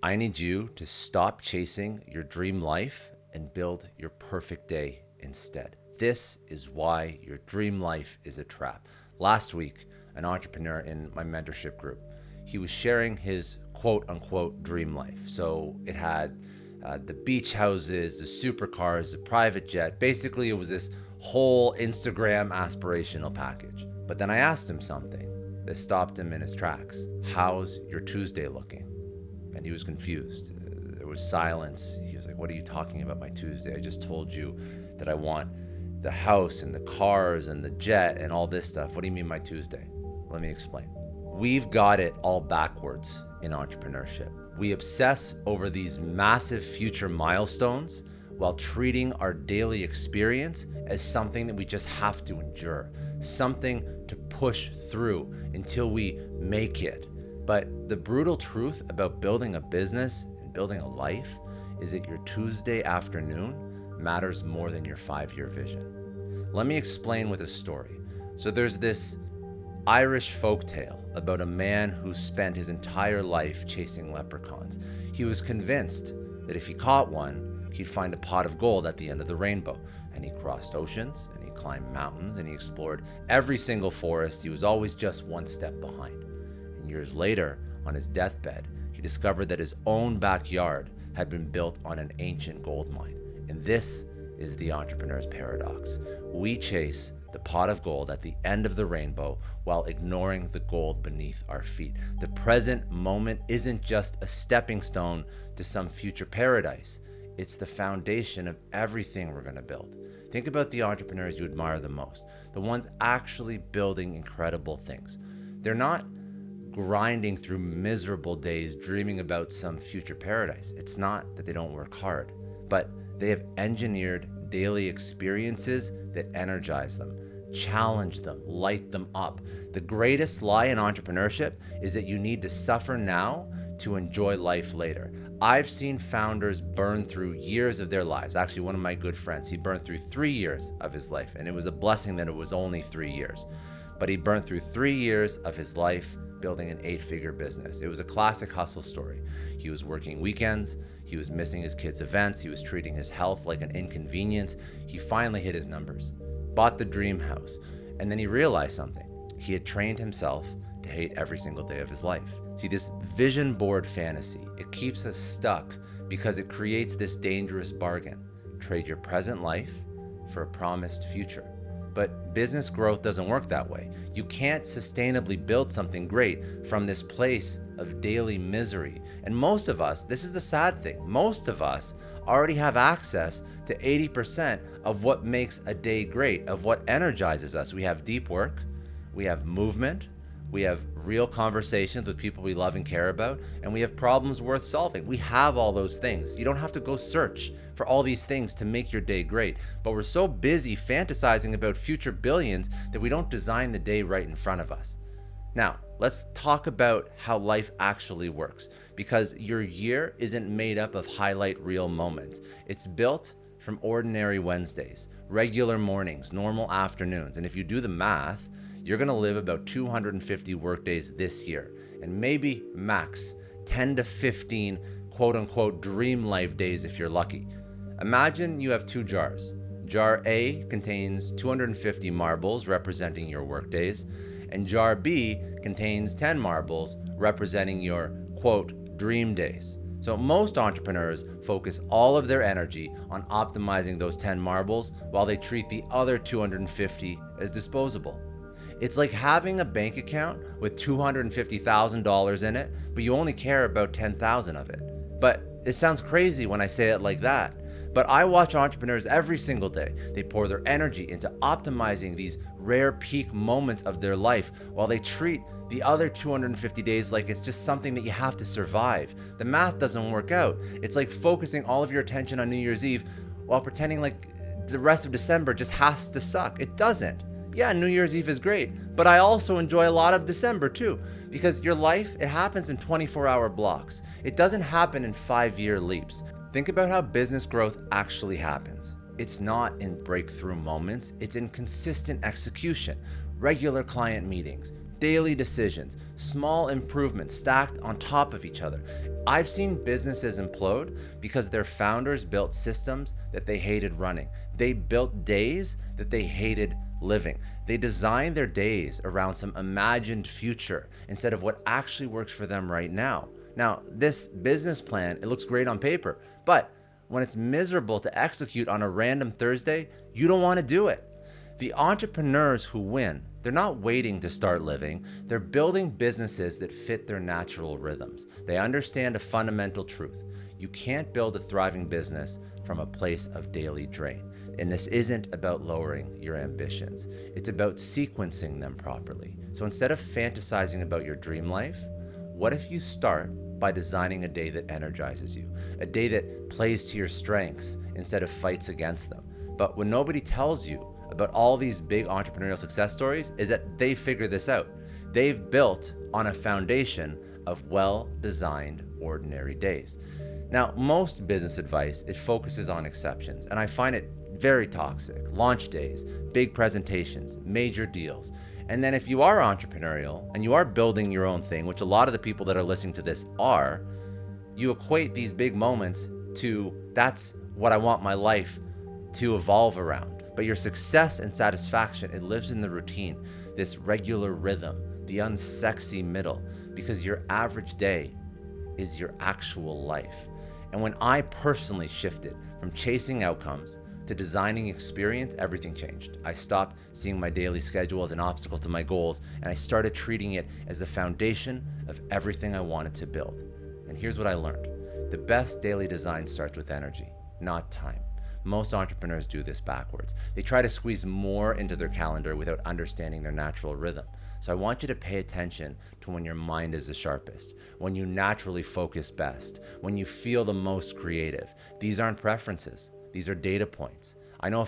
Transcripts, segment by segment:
I need you to stop chasing your dream life and build your perfect day instead. This is why your dream life is a trap. Last week, an entrepreneur in my mentorship group, he was sharing his quote unquote dream life. So it had the beach houses, the supercars, the private jet. Basically, it was this whole Instagram aspirational package. But then I asked him something that stopped him in his tracks. How's your Tuesday looking? And he was confused. There was silence. He was like, what are you talking about, my Tuesday? I just told you that I want the house and the cars and the jet and all this stuff. What do you mean, my Tuesday? Let me explain. We've got it all backwards in entrepreneurship. We obsess over these massive future milestones while treating our daily experience as something that we just have to endure, something to push through until we make it. But the brutal truth about building a business and building a life is that your Tuesday afternoon matters more than your 5-year vision. Let me explain with a story. So there's this Irish folktale about a man who spent his entire life chasing leprechauns. He was convinced that if he caught one, he'd find a pot of gold at the end of the rainbow. And he crossed oceans, and he climbed mountains, and he explored every single forest. He was always just one step behind. And years later, on his deathbed, he discovered that his own backyard had been built on an ancient gold mine. And this is the entrepreneur's paradox. We chase the pot of gold at the end of the rainbow while ignoring the gold beneath our feet. The present moment isn't just a stepping stone to some future paradise. It's the foundation of everything we're going to build. Think about the entrepreneurs you admire the most, the ones actually building incredible things. They're not grinding through miserable days dreaming about some future paradise. It's not that they don't work hard, but they have engineered daily experiences that energize them, challenge them, light them up. The greatest lie in entrepreneurship is that you need to suffer now to enjoy life later. I've seen founders burn through years of their lives. Actually, one of my good friends, he burned through 3 years of his life, and it was a blessing that it was only 3 years. But he burned through 3 years of his life building an 8-figure business. It was a classic hustle story. He was working weekends, he was missing his kids' events, he was treating his health like an inconvenience. He finally hit his numbers, bought the dream house, and then he realized something. He had trained himself to hate every single day of his life. See, this vision board fantasy, it keeps us stuck because it creates this dangerous bargain. Trade your present life for a promised future. But business growth doesn't work that way. You can't sustainably build something great from this place of daily misery. And most of us, this is the sad thing, most of us already have access to 80% of what makes a day great, of what energizes us. We have deep work, we have movement, we have real conversations with people we love and care about, and we have problems worth solving. We have all those things. You don't have to go search for all these things to make your day great. But we're so busy fantasizing about future billions that we don't design the day right in front of us. Now, let's talk about how life actually works, because your year isn't made up of highlight reel moments. It's built from ordinary Wednesdays, regular mornings, normal afternoons. And if you do the math, you're going to live about 250 workdays this year, and maybe max 10 to 15 quote unquote dream life days if you're lucky. Imagine you have 2 jars. Jar A contains 250 marbles representing your workdays, and jar B contains 10 marbles representing your quote dream days. So most entrepreneurs focus all of their energy on optimizing those 10 marbles while they treat the other 250 as disposable. It's like having a bank account with $250,000 in it, but you only care about 10,000 of it. But it sounds crazy when I say it like that. But I watch entrepreneurs every single day. They pour their energy into optimizing these rare peak moments of their life while they treat the other 250 days like it's just something that you have to survive. The math doesn't work out. It's like focusing all of your attention on New Year's Eve while pretending like the rest of December just has to suck. It doesn't. Yeah, New Year's Eve is great, but I also enjoy a lot of December too, because your life, it happens in 24-hour blocks. It doesn't happen in 5-year leaps. Think about how business growth actually happens. It's not in breakthrough moments, it's in consistent execution, regular client meetings, daily decisions, small improvements stacked on top of each other. I've seen businesses implode because their founders built systems that they hated running. They built days that they hated living. They designed their days around some imagined future instead of what actually works for them right now. Now, this business plan, it looks great on paper, but when it's miserable to execute on a random Thursday, you don't want to do it. The entrepreneurs who win, they're not waiting to start living. They're building businesses that fit their natural rhythms. They understand a fundamental truth. You can't build a thriving business from a place of daily drain. And this isn't about lowering your ambitions. It's about sequencing them properly. So instead of fantasizing about your dream life, what if you start by designing a day that energizes you, a day that plays to your strengths instead of fights against them? But what nobody tells you about all these big entrepreneurial success stories is that they figure this out. They've built on a foundation of well-designed ordinary days. Now, most business advice, it focuses on exceptions, and I find it very toxic. Launch days, big presentations, major deals. And then if you are entrepreneurial and you are building your own thing, which a lot of the people that are listening to this are, you equate these big moments to that's what I want my life to evolve around. But your success and satisfaction, it lives in the routine, this regular rhythm, the unsexy middle, because your average day is your actual life. And when I personally shifted from chasing outcomes to designing experience, everything changed. I stopped seeing my daily schedule as an obstacle to my goals, and I started treating it as the foundation of everything I wanted to build. And here's what I learned. The best daily design starts with energy, not time. Most entrepreneurs do this backwards. They try to squeeze more into their calendar without understanding their natural rhythm. So I want you to pay attention to when your mind is the sharpest, when you naturally focus best, when you feel the most creative. These aren't preferences. These are data points. I know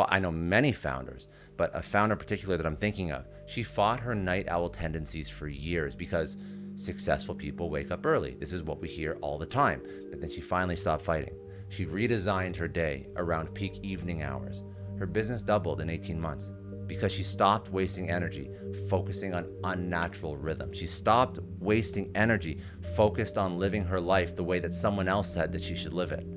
I know many founders, but a founder in particular that I'm thinking of, she fought her night owl tendencies for years because successful people wake up early. This is what we hear all the time. But then she finally stopped fighting. She redesigned her day around peak evening hours. Her business doubled in 18 months because she stopped wasting energy focusing on unnatural rhythm. She stopped wasting energy focused on living her life the way that someone else said that she should live it.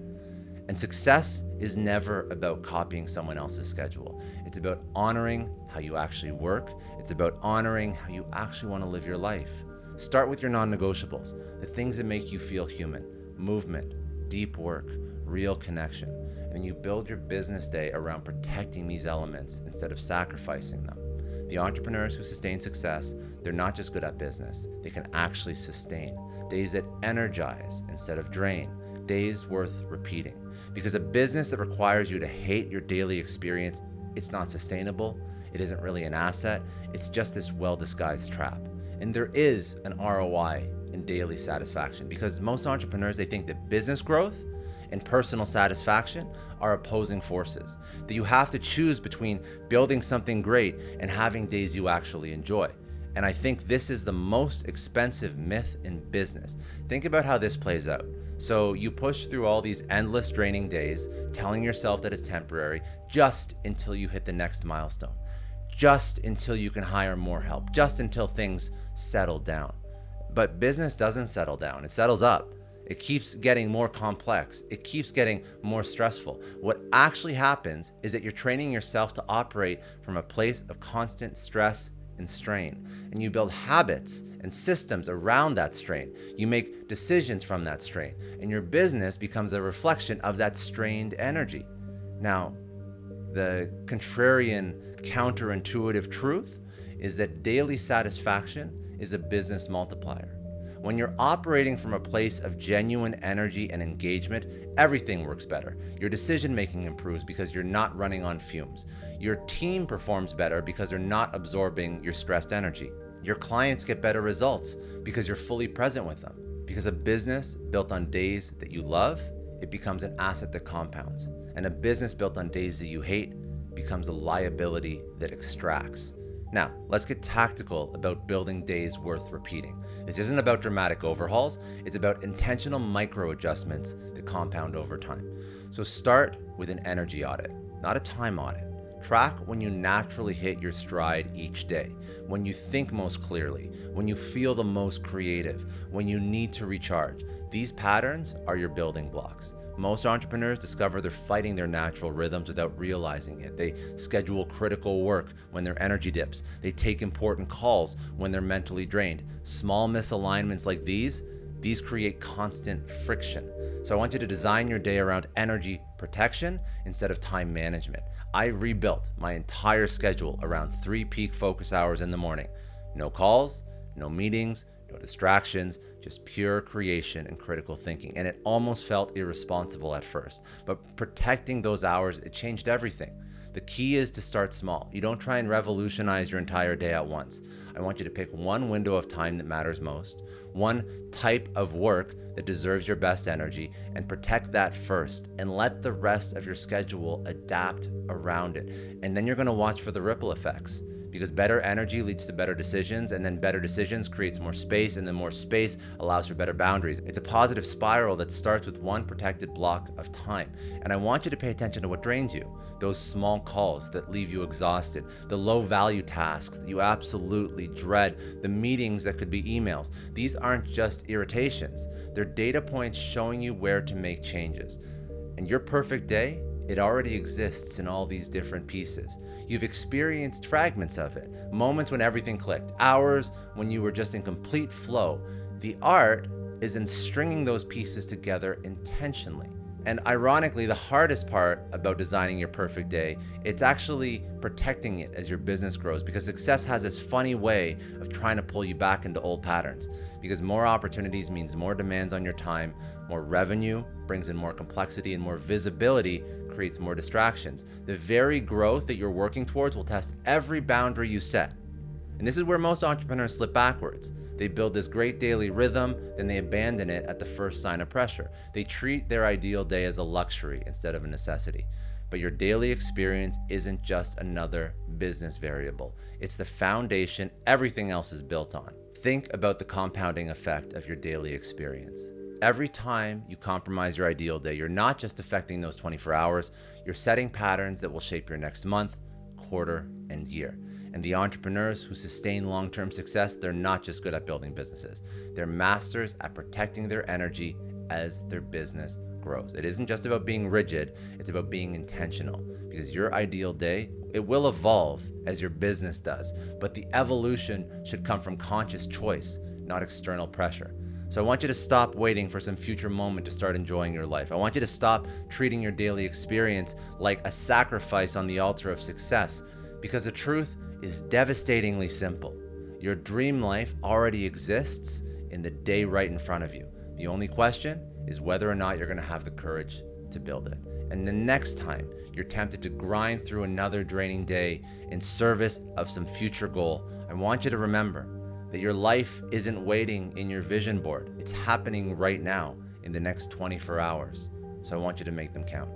And success is never about copying someone else's schedule. It's about honoring how you actually work. It's about honoring how you actually want to live your life. Start with your non-negotiables, the things that make you feel human: movement, deep work, real connection. And you build your business day around protecting these elements instead of sacrificing them. The entrepreneurs who sustain success, they're not just good at business, they can actually sustain days that energize instead of drain, days worth repeating. Because a business that requires you to hate your daily experience, it's not sustainable, it isn't really an asset, it's just this well-disguised trap. And there is an ROI in daily satisfaction, because most entrepreneurs, they think that business growth and personal satisfaction are opposing forces, that you have to choose between building something great and having days you actually enjoy. And I think this is the most expensive myth in business. Think about how this plays out. So you push through all these endless draining days, telling yourself that it's temporary, just until you hit the next milestone, just until you can hire more help, just until things settle down. But business doesn't settle down, it settles up. It keeps getting more complex. It keeps getting more stressful. What actually happens is that you're training yourself to operate from a place of constant stress and strain. And you build habits and systems around that strain. You make decisions from that strain. And your business becomes a reflection of that strained energy. Now, the contrarian, counterintuitive truth is that daily satisfaction is a business multiplier. When you're operating from a place of genuine energy and engagement, everything works better. Your decision-making improves because you're not running on fumes. Your team performs better because they're not absorbing your stressed energy. Your clients get better results because you're fully present with them. Because a business built on days that you love, it becomes an asset that compounds. And a business built on days that you hate becomes a liability that extracts. Now, let's get tactical about building days worth repeating. This isn't about dramatic overhauls, it's about intentional micro adjustments that compound over time. So start with an energy audit, not a time audit. Track when you naturally hit your stride each day, when you think most clearly, when you feel the most creative, when you need to recharge. These patterns are your building blocks. Most entrepreneurs discover they're fighting their natural rhythms without realizing it. They schedule critical work when their energy dips. They take important calls when they're mentally drained. Small misalignments like these create constant friction. So I want you to design your day around energy protection instead of time management. I rebuilt my entire schedule around 3 peak focus hours in the morning. No calls, no meetings, no distractions, just pure creation and critical thinking. And it almost felt irresponsible at first, but protecting those hours, it changed everything. The key is to start small. You don't try and revolutionize your entire day at once. I want you to pick one window of time that matters most, one type of work that deserves your best energy, and protect that first, and let the rest of your schedule adapt around it. And then you're going to watch for the ripple effects, because better energy leads to better decisions, and then better decisions creates more space, and then more space allows for better boundaries. It's a positive spiral that starts with one protected block of time. And I want you to pay attention to what drains you. Those small calls that leave you exhausted, the low value tasks that you absolutely dread, the meetings that could be emails. These aren't just irritations. They're data points showing you where to make changes. And your perfect day, it already exists in all these different pieces. You've experienced fragments of it, moments when everything clicked, hours when you were just in complete flow. The art is in stringing those pieces together intentionally. And ironically, the hardest part about designing your perfect day, it's actually protecting it as your business grows, because success has this funny way of trying to pull you back into old patterns, because more opportunities means more demands on your time, more revenue brings in more complexity, and more visibility creates more distractions. The very growth that you're working towards will test every boundary you set. And this is where most entrepreneurs slip backwards. They build this great daily rhythm, then they abandon it at the first sign of pressure. They treat their ideal day as a luxury instead of a necessity. But your daily experience isn't just another business variable. It's the foundation everything else is built on. Think about the compounding effect of your daily experience. Every time you compromise your ideal day, you're not just affecting those 24 hours, you're setting patterns that will shape your next month, quarter, and year. And the entrepreneurs who sustain long-term success, they're not just good at building businesses. They're masters at protecting their energy as their business grows. It isn't just about being rigid, it's about being intentional, because your ideal day, it will evolve as your business does, but the evolution should come from conscious choice, not external pressure. So I want you to stop waiting for some future moment to start enjoying your life. I want you to stop treating your daily experience like a sacrifice on the altar of success, because the truth is devastatingly simple. Your dream life already exists in the day right in front of you. The only question is whether or not you're going to have the courage to build it. And the next time you're tempted to grind through another draining day in service of some future goal, I want you to remember that your life isn't waiting in your vision board. It's happening right now in the next 24 hours. So I want you to make them count.